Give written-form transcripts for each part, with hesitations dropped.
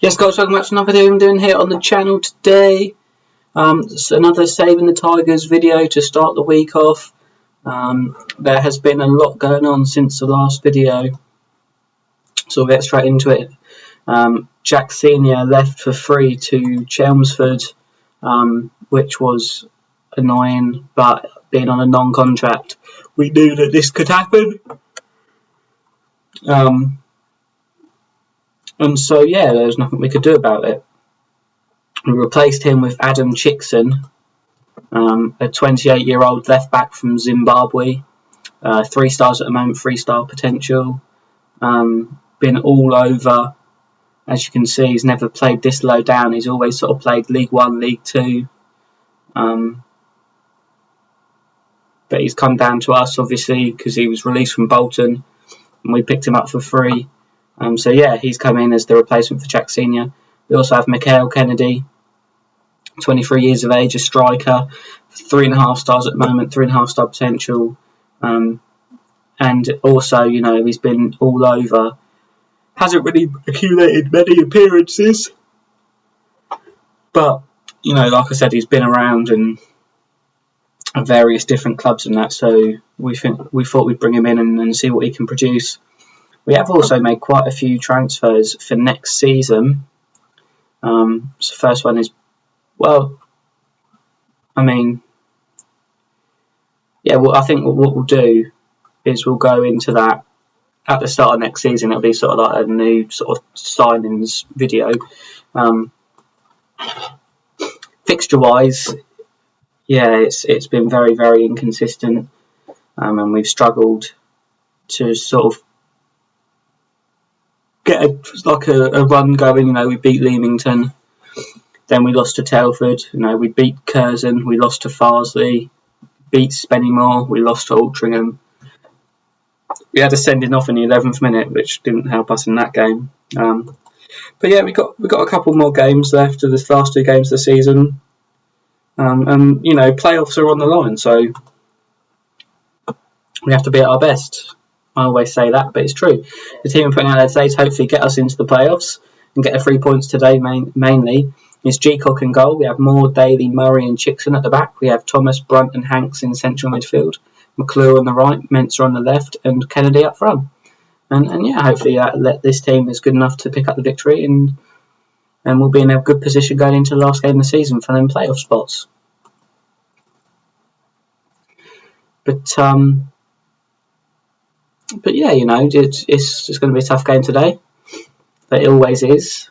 Yes guys, welcome back to another video I'm doing here on the channel today. It's another Saving the Tigers video to start the week off. There has been a lot going on since the last video, so we'll get straight into it. Jack Senior left for free to Chelmsford, which was annoying, but being on a non-contract, we knew that this could happen. And so, yeah, there was nothing we could do about it. We replaced him with Adam Chickson, a 28-year-old left-back from Zimbabwe. 3 stars at the moment, 3-star potential. Been all over. As you can see, he's never played this low down. He's always sort of played League 1, League 2. But he's come down to us, obviously, because he was released from Bolton, and we picked him up for free. So yeah, he's come in as the replacement for Jack Senior. We also have Michael Kennedy, 23 years of age, a striker, 3.5 stars at the moment, 3.5-star potential. And also, you know, he's been all over. Hasn't really accumulated many appearances, but you know, like I said, he's been around and various different clubs and that. So we thought we'd bring him in and see what he can produce. We have also made quite a few transfers for next season. So the first one is, well, I mean, yeah, well, I think what we'll do is we'll go into that at the start of next season. It'll be sort of like a new sort of signings video. Fixture-wise, yeah, it's been very, very inconsistent, and we've struggled to sort of get a run going. You know, we beat Leamington, then we lost to Telford. You know, we beat Curzon, we lost to Farsley, beat Spennymoor, we lost to Altrincham. We had a sending off in the 11th minute, which didn't help us in that game. But yeah, we got a couple more games left of the last 2 games of the season, and you know, playoffs are on the line, so we have to be at our best. I always say that, but it's true. The team we're putting out there today to hopefully get us into the playoffs and get the 3 points today mainly is G-Cock in goal. We have Moore, Daly, Murray and Chickson at the back. We have Thomas, Brunt and Hanks in central midfield. McClure on the right, Mensah on the left and Kennedy up front. And yeah, hopefully this team is good enough to pick up the victory and we'll be in a good position going into the last game of the season for them playoff spots. But yeah, you know, it's going to be a tough game today. But it always is.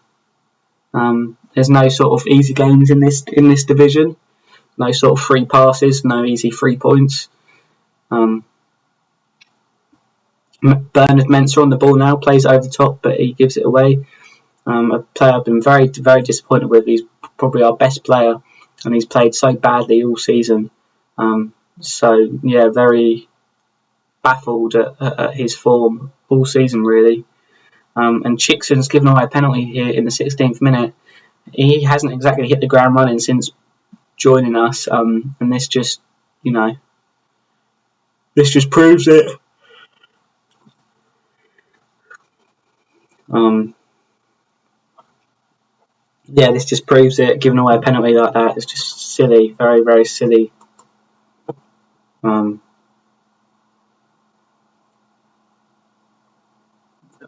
There's no sort of easy games in this division. No sort of free passes, no easy 3 points. Bernard Mensah on the ball now, plays over the top, but he gives it away. A player I've been very, very disappointed with. He's probably our best player, and he's played so badly all season. So yeah, very baffled at his form all season, really. And Chickson's given away a penalty here in the 16th minute. He hasn't exactly hit the ground running since joining us, and this just, you know, this just proves it. Yeah, this just proves it. Giving away a penalty like that is just silly, very, very silly.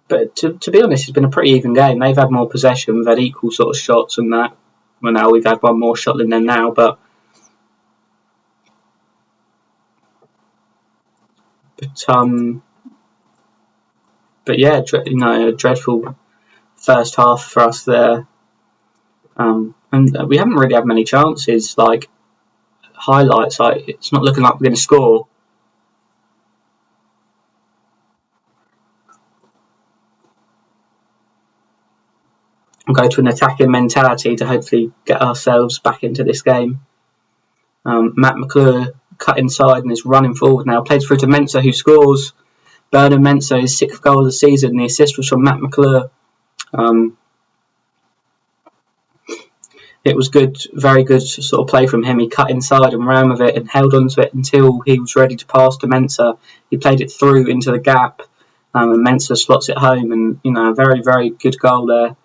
But to be honest, it's been a pretty even game. They've had more possession, we've had equal sort of shots and that. Well, now we've had one more shot than them now, but yeah, you know, a dreadful first half for us there. And we haven't really had many chances, like highlights. Like, it's not looking like we're going to score. And go to an attacking mentality to hopefully get ourselves back into this game. Matt McClure cut inside and is running forward now. Plays through to Mensah, who scores. Bernard Mensah, his 6th goal of the season. The assist was from Matt McClure. It was good, very good sort of play from him. He cut inside and ran with it and held onto it until he was ready to pass to Mensah. He played it through into the gap, and Mensah slots it home. And you know, a very, very good goal there.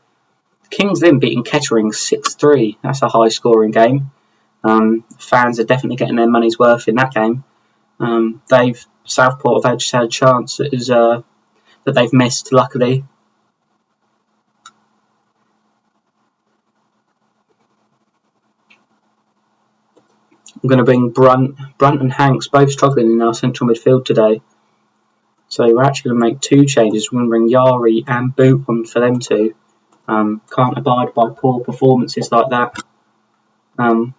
Kings Lynn beating Kettering 6-3. That's a high scoring game. Fans are definitely getting their money's worth in that game. Southport have just had a chance that they've missed, luckily. I'm going to bring Brunt and Hanks, both struggling in our central midfield today. So we're actually going to make 2 changes. We're going to bring Yari and Boot on for them two. Can't abide by poor performances like that. At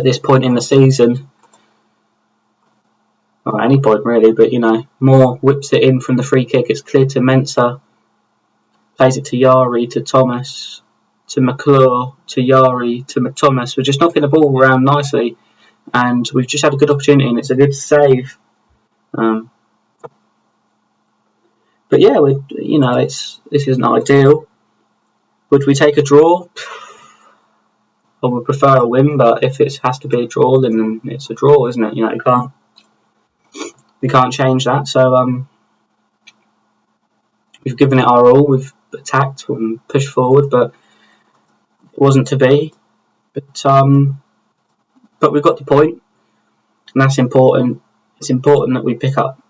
this point in the season, or any point really, but Moore whips it in from the free kick. It's cleared to Mensah, plays it to Yari, to Thomas, to McClure, to Yari, to Thomas. We're just knocking the ball around nicely, and we've just had a good opportunity, and it's a good save. But yeah, this isn't ideal. Would we take a draw? I would prefer a win, but if it has to be a draw, then it's a draw, isn't it? We can't change that. So we've given it our all. We've attacked and pushed forward, but it wasn't to be. But we've got the point, and that's important. It's important that we pick up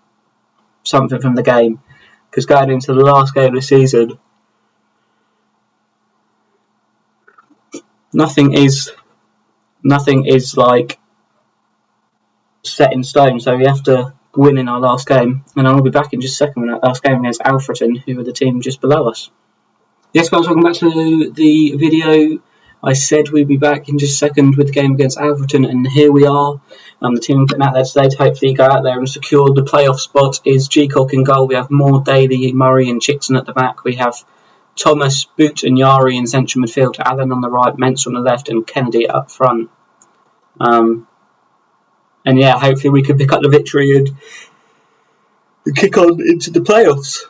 something from the game, because going into the last game of the season, nothing is like set in stone. So we have to win in our last game, and I'll be back in just a second with that last game against Alfreton, who are the team just below us. Yes, guys, welcome back to the video. I said we'd be back in just a second with the game against Alfreton, and here we are. The team I'm putting out there today to hopefully go out there and secure the playoff spot is G-Cock in goal. We have Moore, Daly, Murray and Chickson at the back. We have Thomas, Boot and Yari in central midfield, Allen on the right, Mensah on the left and Kennedy up front. And yeah, hopefully we can pick up the victory and kick on into the playoffs.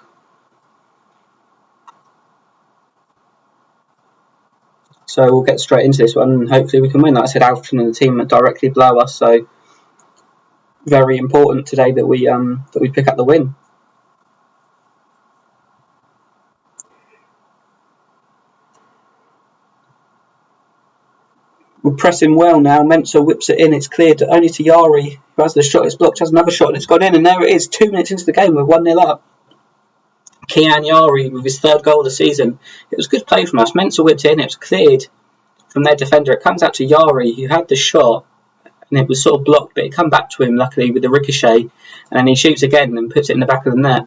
So we'll get straight into this one and hopefully we can win. Like I said, Alfreton and the team are directly below us, so very important today that we pick up the win. We're pressing well now. Mensah whips it in. It's cleared only to Yari, who has the shot. It's blocked, has another shot, and it's gone in. And there it is, 2 minutes into the game. We're 1-0 up. Kian Yari with his 3rd goal of the season. It was good play from us. Mensah whipped it in. It was cleared from their defender. It comes out to Yari, who had the shot, and it was sort of blocked, but it come back to him, luckily, with the ricochet. And then he shoots again and puts it in the back of the net.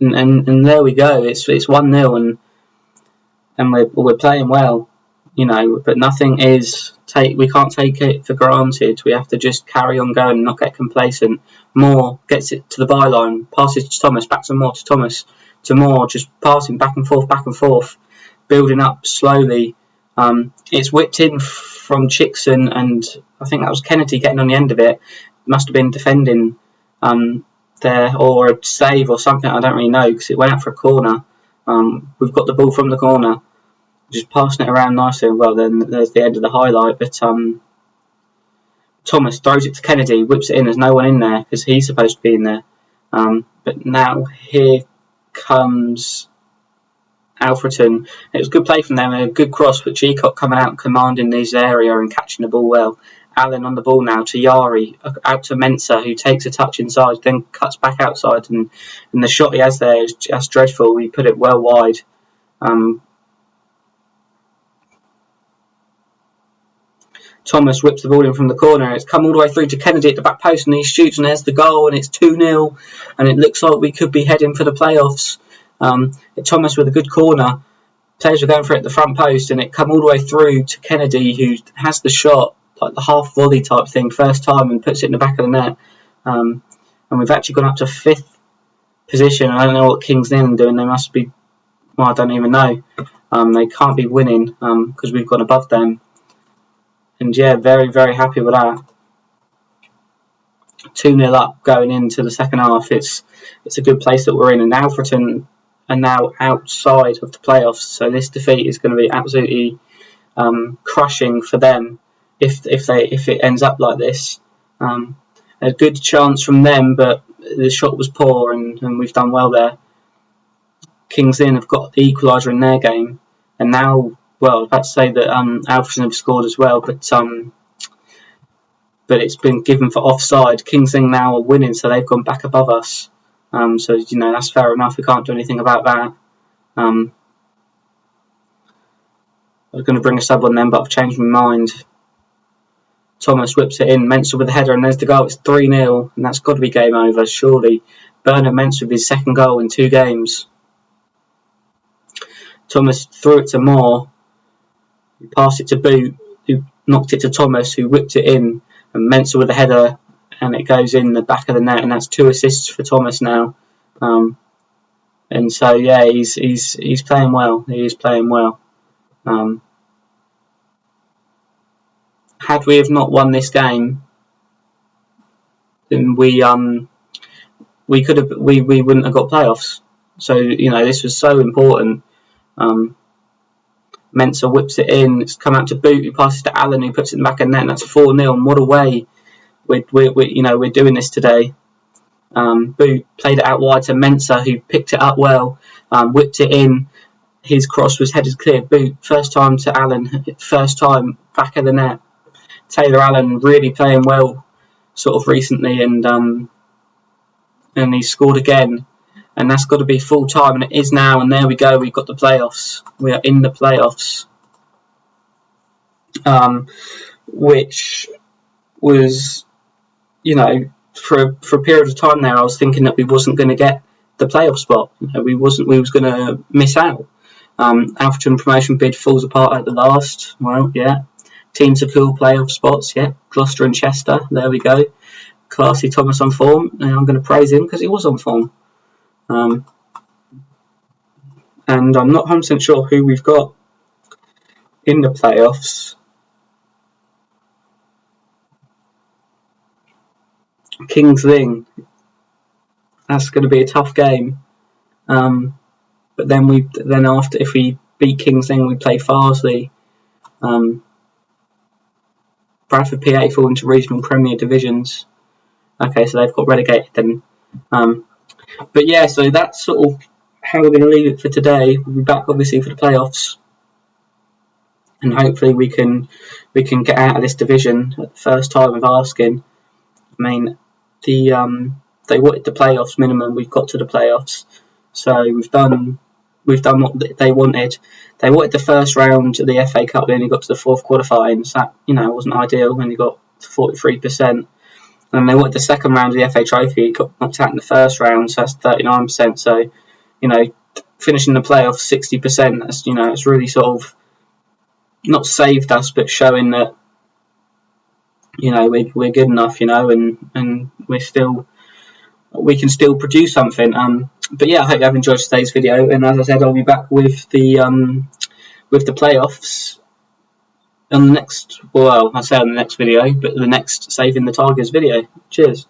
And there we go. It's 1-0, and we're playing well, But nothing is we can't take it for granted. We have to just carry on going and not get complacent. Moore gets it to the byline, passes to Thomas, back to Moore, to Thomas, to Moore, just passing back and forth, building up slowly. It's whipped in from Chickson, and I think that was Kennedy getting on the end of it. Must have been defending there, or a save or something, I don't really know, because it went out for a corner. We've got the ball from the corner, just passing it around nicely. Well, then there's the end of the highlight, but Thomas throws it to Kennedy, whips it in. There's no one in there because he's supposed to be in there, but now here comes Alfreton. It was good play from them and a good cross, but G-Cock coming out and commanding this area and catching the ball well. Allen on the ball now to Yari, out to Mensah, who takes a touch inside, then cuts back outside, and the shot he has there is just dreadful. We put it well wide. Thomas whips the ball in from the corner. It's come all the way through to Kennedy at the back post, and he shoots, and there's the goal, and it's 2-0, and it looks like we could be heading for the playoffs. Thomas with a good corner. Players are going for it at the front post, and it come all the way through to Kennedy, who has the shot, like the half volley type thing, first time, and puts it in the back of the net. And we've actually gone up to 5th position. I don't know what Kings Lynn are doing. They must be, well, I don't even know. They can't be winning because we've gone above them. And yeah, very, very happy with that. 2-0 up going into the second half. It's a good place that we're in. And Alfreton are now outside of the playoffs, so this defeat is going to be absolutely crushing for them if it ends up like this. A good chance from them, but the shot was poor, and we've done well there. Kings Lynn have got the equaliser in their game, and now, well, I was about to say that Alfreton have scored as well, but it's been given for offside. Kings Lynn now are winning, so they've gone back above us. So, you know, that's fair enough. We can't do anything about that. I was going to bring a sub on them, but I've changed my mind. Thomas whips it in, Mensah with the header, and there's the goal. It's 3-0, and that's got to be game over, surely. Bernard Mensah with his second goal in 2 games. Thomas threw it to Moore, who passed it to Boot, who knocked it to Thomas, who whipped it in, and Mensah with the header, and it goes in the back of the net, and that's 2 assists for Thomas now. And so, yeah, he's playing well. He is playing well. Had we have not won this game, then we wouldn't have got playoffs. So, you know, this was so important. Mensah whips it in. It's come out to Boot, who passes to Allen, who puts it in the back of the net, and that's 4-0. And what a way we're doing this today. Boot played it out wide to Mensah, who picked it up well, whipped it in. His cross was headed clear. Boot, first time to Allen, first time back of the net. Taylor Allen really playing well sort of recently, and he scored again, and that's got to be full time, and it is now, and there we go, we've got the playoffs. We are in the playoffs, which was, you know, for a period of time there I was thinking that we wasn't going to get the playoff spot. You know, we was going to miss out. Alfreton promotion bid falls apart at the last. Well, yeah. Teams are cool playoff spots, yeah. Gloucester and Chester, there we go. Classy Thomas on form, and I'm going to praise him because he was on form. And I'm not 100% sure who we've got in the playoffs. Kings Lynn, that's going to be a tough game. But then after, if we beat Kings Lynn, we play Farsley. Bradford PA fall into regional Premier divisions. Okay, so they've got relegated then. But yeah, so that's sort of how we're going to leave it for today. We'll be back obviously for the playoffs, and hopefully we can get out of this division at the first time of asking. I mean, they wanted the playoffs minimum. We've got to the playoffs, so we've done what they wanted. They wanted the first round of the FA Cup, they only got to the 4th quarterfinals. That, you know, wasn't ideal, only got 43%. And they wanted the second round of the FA Trophy, got knocked out in the first round, so that's 39%. So, you know, finishing the playoffs 60%, that's, you know, it's really sort of not saved us, but showing that, you know, we're good enough, you know, and we can still produce something. But yeah, I hope you have enjoyed today's video, and as I said, I'll be back with the playoffs on the next, well, I say on the next video, but the next Saving the Tigers video. Cheers.